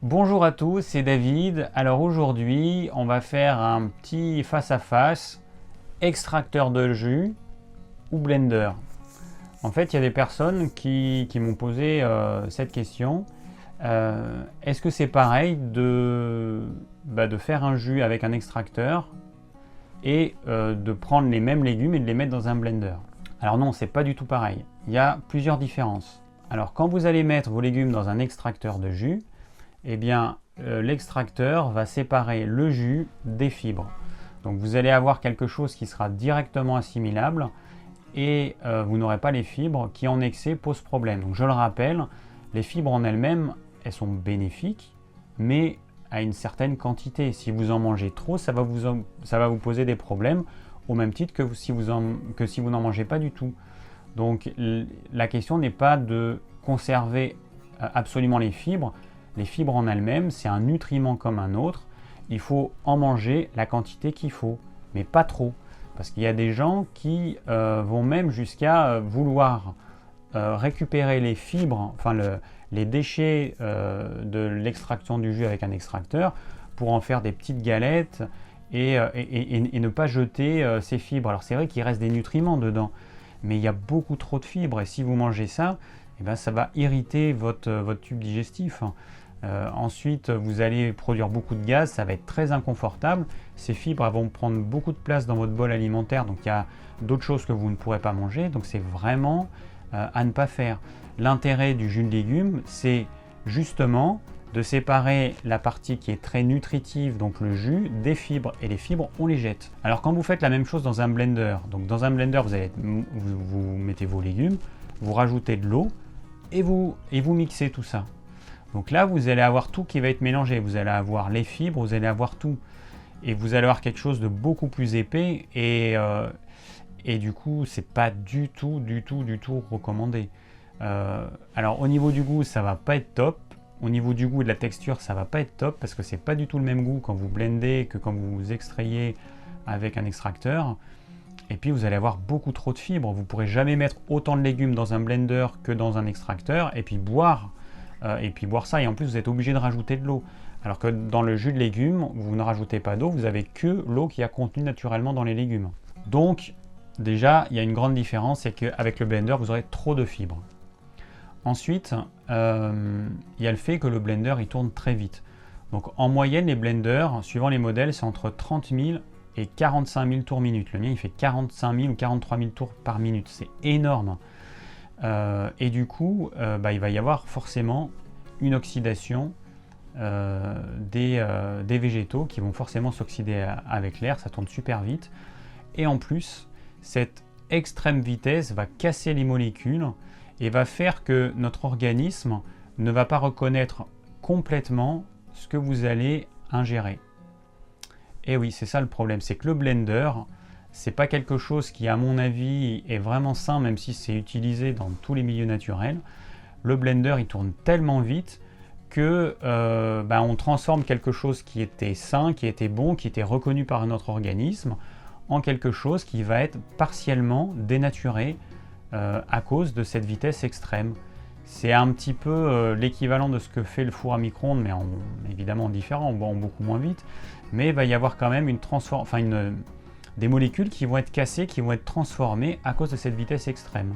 Bonjour à tous, c'est David. Alors aujourd'hui, on va faire un petit face-à-face extracteur de jus ou blender. En fait, il y a des personnes qui m'ont posé cette question. Est-ce que c'est pareil de faire un jus avec un extracteur et de prendre les mêmes légumes et de les mettre dans un blender? Alors non, c'est pas du tout pareil. Il y a plusieurs différences. Alors quand vous allez mettre vos légumes dans un extracteur de jus, eh bien, l'extracteur va séparer le jus des fibres. Donc vous allez avoir quelque chose qui sera directement assimilable et vous n'aurez pas les fibres qui en excès posent problème. Donc je le rappelle, les fibres en elles-mêmes, elles sont bénéfiques, mais à une certaine quantité. Si vous en mangez trop, ça va vous poser des problèmes, au même titre que si vous n'en mangez pas du tout. Donc la question n'est pas de conserver absolument les fibres. Les fibres en elles-mêmes, c'est un nutriment comme un autre. Il faut en manger la quantité qu'il faut, mais pas trop. Parce qu'il y a des gens qui vont même jusqu'à vouloir récupérer les fibres, enfin les déchets de l'extraction du jus avec un extracteur pour en faire des petites galettes et ne pas jeter ces fibres. Alors c'est vrai qu'il reste des nutriments dedans, mais il y a beaucoup trop de fibres et si vous mangez ça, eh ben, ça va irriter votre tube digestif. Ensuite, vous allez produire beaucoup de gaz, ça va être très inconfortable. Ces fibres vont prendre beaucoup de place dans votre bol alimentaire, donc il y a d'autres choses que vous ne pourrez pas manger, donc c'est vraiment à ne pas faire. L'intérêt du jus de légumes, c'est justement de séparer la partie qui est très nutritive, donc le jus, des fibres, et les fibres, on les jette. Alors quand vous faites la même chose dans un blender, donc dans un blender, vous mettez vos légumes, vous rajoutez de l'eau, et vous mixez tout ça. Donc là, vous allez avoir tout qui va être mélangé. Vous allez avoir les fibres, vous allez avoir tout. Et vous allez avoir quelque chose de beaucoup plus épais. Et du coup, c'est pas du tout recommandé. Alors au niveau du goût, ça va pas être top. Au niveau du goût et de la texture, ça va pas être top parce que c'est pas du tout le même goût quand vous blendez que quand vous extrayez avec un extracteur. Et puis vous allez avoir beaucoup trop de fibres. Vous pourrez jamais mettre autant de légumes dans un blender que dans un extracteur et puis boire ça, et en plus vous êtes obligé de rajouter de l'eau. Alors que dans le jus de légumes, vous ne rajoutez pas d'eau, vous avez que l'eau qui a contenu naturellement dans les légumes. Donc déjà, il y a une grande différence, c'est qu'avec le blender, vous aurez trop de fibres. Ensuite, il y a le fait que le blender il tourne très vite. Donc en moyenne, les blenders, suivant les modèles, c'est entre 30 000 et 45 000 tours minute. Le mien, il fait 45 000 ou 43 000 tours par minute. C'est énorme. Et du coup, il va y avoir forcément une oxydation des végétaux qui vont forcément s'oxyder avec l'air, ça tourne super vite. Et en plus, cette extrême vitesse va casser les molécules et va faire que notre organisme ne va pas reconnaître complètement ce que vous allez ingérer. Et oui, c'est ça le problème, c'est que le blender, c'est pas quelque chose qui, à mon avis, est vraiment sain, même si c'est utilisé dans tous les milieux naturels. Le blender, il tourne tellement vite que on transforme quelque chose qui était sain, qui était bon, qui était reconnu par notre organisme, en quelque chose qui va être partiellement dénaturé à cause de cette vitesse extrême. C'est un petit peu l'équivalent de ce que fait le four à micro-ondes, mais évidemment différent, beaucoup moins vite. Mais il va y avoir quand même des molécules qui vont être cassées, qui vont être transformées à cause de cette vitesse extrême.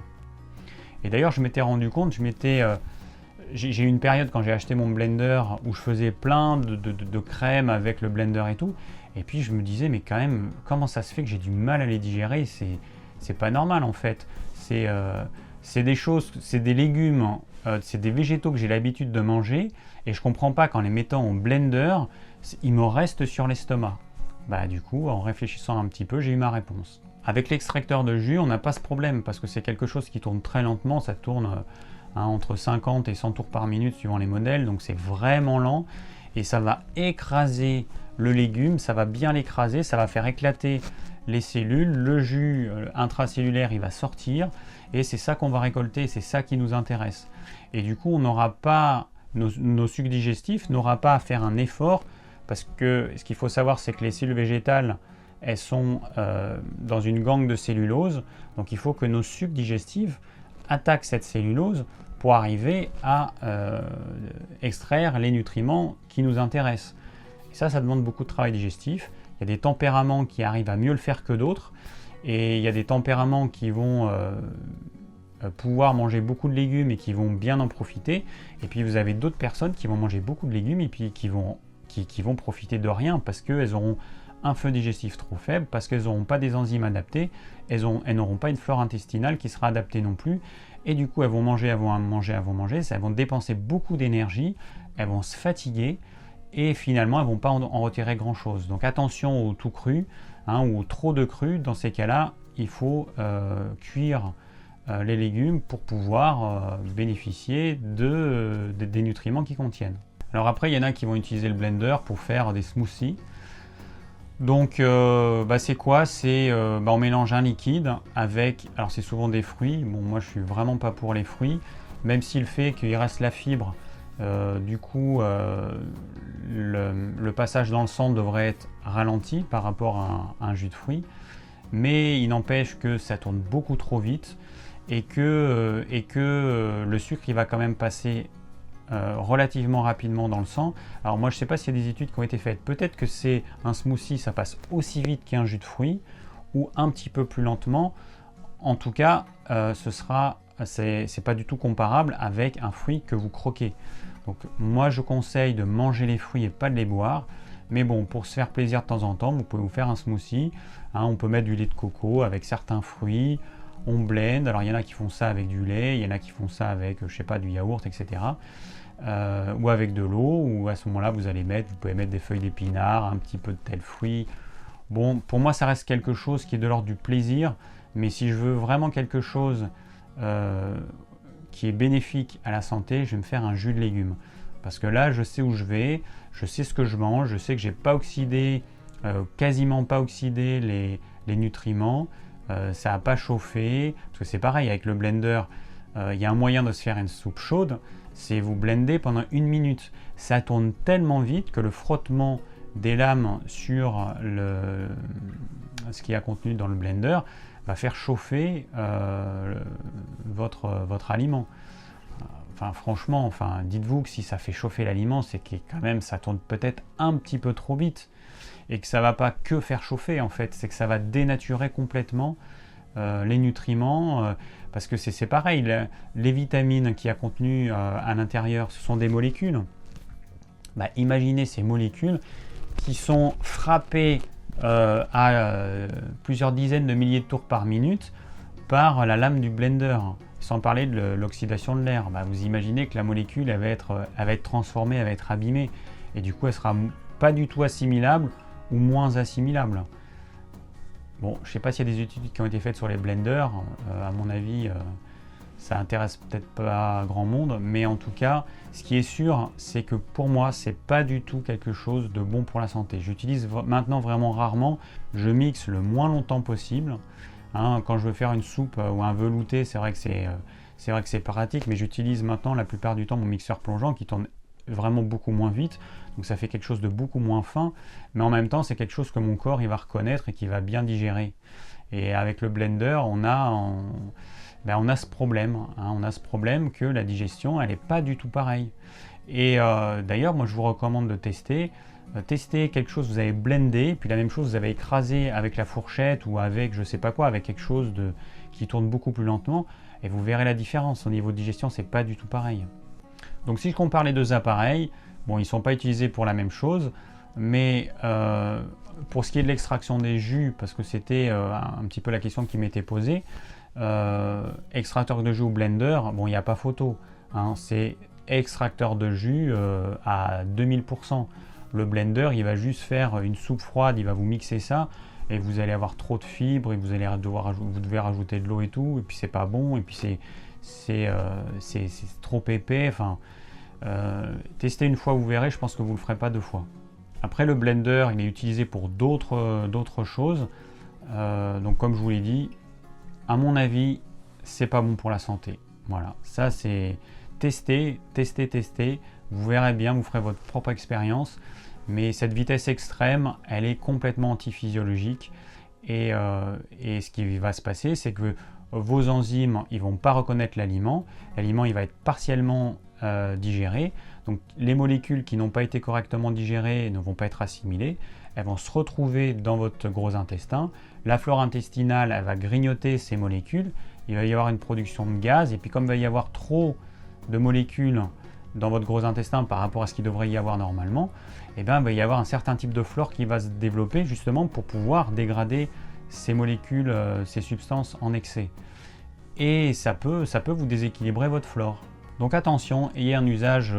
Et d'ailleurs, je m'étais rendu compte, j'ai eu une période quand j'ai acheté mon blender où je faisais plein de crèmes avec le blender et tout, et puis je me disais, mais quand même, comment ça se fait que j'ai du mal à les digérer? C'est pas normal en fait. C'est des choses, c'est des légumes, c'est des végétaux que j'ai l'habitude de manger, et je comprends pas qu'en les mettant au blender, ils me restent sur l'estomac. Du coup, en réfléchissant un petit peu, j'ai eu ma réponse. Avec l'extracteur de jus, on n'a pas ce problème parce que c'est quelque chose qui tourne très lentement, ça tourne entre 50 et 100 tours par minute suivant les modèles, donc c'est vraiment lent et ça va écraser le légume, ça va bien l'écraser, ça va faire éclater les cellules, le jus intracellulaire il va sortir et c'est ça qu'on va récolter, c'est ça qui nous intéresse. Et du coup, on n'aura pas, nos sucs digestifs n'aura pas à faire un effort. Parce que ce qu'il faut savoir, c'est que les cellules végétales, elles sont dans une gangue de cellulose. Donc il faut que nos sucs digestifs attaquent cette cellulose pour arriver à extraire les nutriments qui nous intéressent. Et ça demande beaucoup de travail digestif. Il y a des tempéraments qui arrivent à mieux le faire que d'autres, et il y a des tempéraments qui vont pouvoir manger beaucoup de légumes et qui vont bien en profiter, et puis vous avez d'autres personnes qui vont manger beaucoup de légumes et puis qui vont profiter de rien parce qu'elles auront un feu digestif trop faible, parce qu'elles n'auront pas des enzymes adaptées, elles n'auront pas une flore intestinale qui sera adaptée non plus, et du coup elles vont manger, elles vont dépenser beaucoup d'énergie, elles vont se fatiguer, et finalement elles ne vont pas en retirer grand chose. Donc attention au tout cru, ou au trop de cru. Dans ces cas-là, il faut cuire les légumes pour pouvoir bénéficier des nutriments qu'ils contiennent. Alors après, il y en a qui vont utiliser le blender pour faire des smoothies. Donc c'est quoi? C'est on mélange un liquide avec, alors c'est souvent des fruits. Bon, moi je suis vraiment pas pour les fruits, même s'il fait qu'il reste la fibre. Du coup, le passage dans le sang devrait être ralenti par rapport à un jus de fruits, mais il n'empêche que ça tourne beaucoup trop vite et que le sucre il va quand même passer relativement rapidement dans le sang. Alors moi je ne sais pas s'il y a des études qui ont été faites, peut-être que c'est un smoothie, ça passe aussi vite qu'un jus de fruits ou un petit peu plus lentement. En tout cas, c'est pas du tout comparable avec un fruit que vous croquez. Donc moi je conseille de manger les fruits et pas de les boire, mais bon, pour se faire plaisir de temps en temps, vous pouvez vous faire un smoothie, on peut mettre du lait de coco avec certains fruits, on blend. Alors il y en a qui font ça avec du lait, il y en a qui font ça avec, je sais pas, du yaourt, etc. Ou avec de l'eau, ou à ce moment-là vous pouvez mettre des feuilles d'épinards, un petit peu de tel fruit. Bon, pour moi ça reste quelque chose qui est de l'ordre du plaisir, mais si je veux vraiment quelque chose qui est bénéfique à la santé, je vais me faire un jus de légumes. Parce que là, je sais où je vais, je sais ce que je mange, je sais que j'ai pas oxydé, quasiment pas oxydé les nutriments, ça n'a pas chauffé. Parce que c'est pareil avec le blender, il y a un moyen de se faire une soupe chaude, c'est vous blender pendant 1 minute. Ça tourne tellement vite que le frottement des lames sur ce qui est contenu dans le blender va faire chauffer votre aliment. Enfin, franchement, dites-vous que si ça fait chauffer l'aliment, c'est que quand même ça tourne peut-être un petit peu trop vite et que ça va pas que faire chauffer en fait, c'est que ça va dénaturer complètement les nutriments, parce que c'est pareil, les vitamines qui y a contenues à l'intérieur, ce sont des molécules. Imaginez ces molécules qui sont frappées à plusieurs dizaines de milliers de tours par minute par la lame du blender, sans parler de l'oxydation de l'air. Vous imaginez que la molécule elle va être transformée, elle va être abîmée, et du coup elle sera pas du tout assimilable ou moins assimilable. Bon, je ne sais pas s'il y a des études qui ont été faites sur les blenders, à mon avis ça intéresse peut-être pas grand monde, mais en tout cas ce qui est sûr, c'est que pour moi c'est pas du tout quelque chose de bon pour la santé. J'utilise maintenant vraiment rarement, je mixe le moins longtemps possible. Quand je veux faire une soupe ou un velouté, c'est vrai que c'est pratique, mais j'utilise maintenant la plupart du temps mon mixeur plongeant qui tourne vraiment beaucoup moins vite, donc ça fait quelque chose de beaucoup moins fin, mais en même temps c'est quelque chose que mon corps il va reconnaître et qui va bien digérer. Et avec le blender, on a ce problème, on a ce problème que la digestion elle n'est pas du tout pareille. Et d'ailleurs moi je vous recommande de tester quelque chose, vous avez blendé, puis la même chose vous avez écrasé avec la fourchette ou avec je sais pas quoi, avec quelque chose qui tourne beaucoup plus lentement, et vous verrez la différence. Au niveau de digestion c'est pas du tout pareil. Donc si je compare les deux appareils, bon, ils ne sont pas utilisés pour la même chose, mais pour ce qui est de l'extraction des jus, parce que c'était un petit peu la question qui m'était posée, extracteur de jus ou blender, bon, il n'y a pas photo, c'est extracteur de jus à 2000%. Le blender, il va juste faire une soupe froide, il va vous mixer ça, et vous allez avoir trop de fibres, et vous devez rajouter de l'eau et tout, et puis c'est pas bon, et puis c'est trop épais. Testez une fois, vous verrez, je pense que vous ne le ferez pas 2 fois. Après, le blender, il est utilisé pour d'autres choses, donc comme je vous l'ai dit, à mon avis, c'est pas bon pour la santé. Voilà, ça c'est tester, vous verrez bien, vous ferez votre propre expérience, mais cette vitesse extrême, elle est complètement antiphysiologique, et ce qui va se passer, c'est que vos enzymes ils vont pas reconnaître l'aliment, l'aliment il va être partiellement digéré, donc les molécules qui n'ont pas été correctement digérées ne vont pas être assimilées, elles vont se retrouver dans votre gros intestin, la flore intestinale elle va grignoter ces molécules, il va y avoir une production de gaz, et puis comme il va y avoir trop de molécules dans votre gros intestin par rapport à ce qu'il devrait y avoir normalement, eh bien, il va y avoir un certain type de flore qui va se développer justement pour pouvoir dégrader ces molécules, ces substances en excès. Et ça peut vous déséquilibrer votre flore. Donc attention, ayez un usage,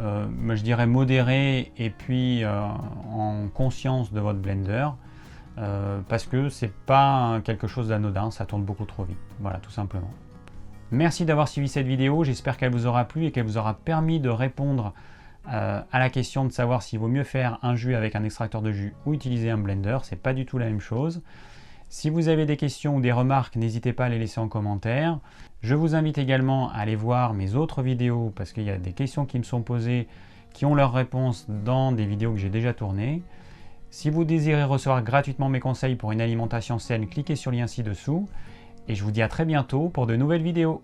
je dirais modéré et puis en conscience de votre blender, parce que c'est pas quelque chose d'anodin, ça tourne beaucoup trop vite. Voilà, tout simplement. Merci d'avoir suivi cette vidéo, j'espère qu'elle vous aura plu et qu'elle vous aura permis de répondre à la question de savoir s'il vaut mieux faire un jus avec un extracteur de jus ou utiliser un blender, c'est pas du tout la même chose. Si vous avez des questions ou des remarques, n'hésitez pas à les laisser en commentaire. Je vous invite également à aller voir mes autres vidéos parce qu'il y a des questions qui me sont posées qui ont leurs réponses dans des vidéos que j'ai déjà tournées. Si vous désirez recevoir gratuitement mes conseils pour une alimentation saine, cliquez sur le lien ci-dessous. Et je vous dis à très bientôt pour de nouvelles vidéos.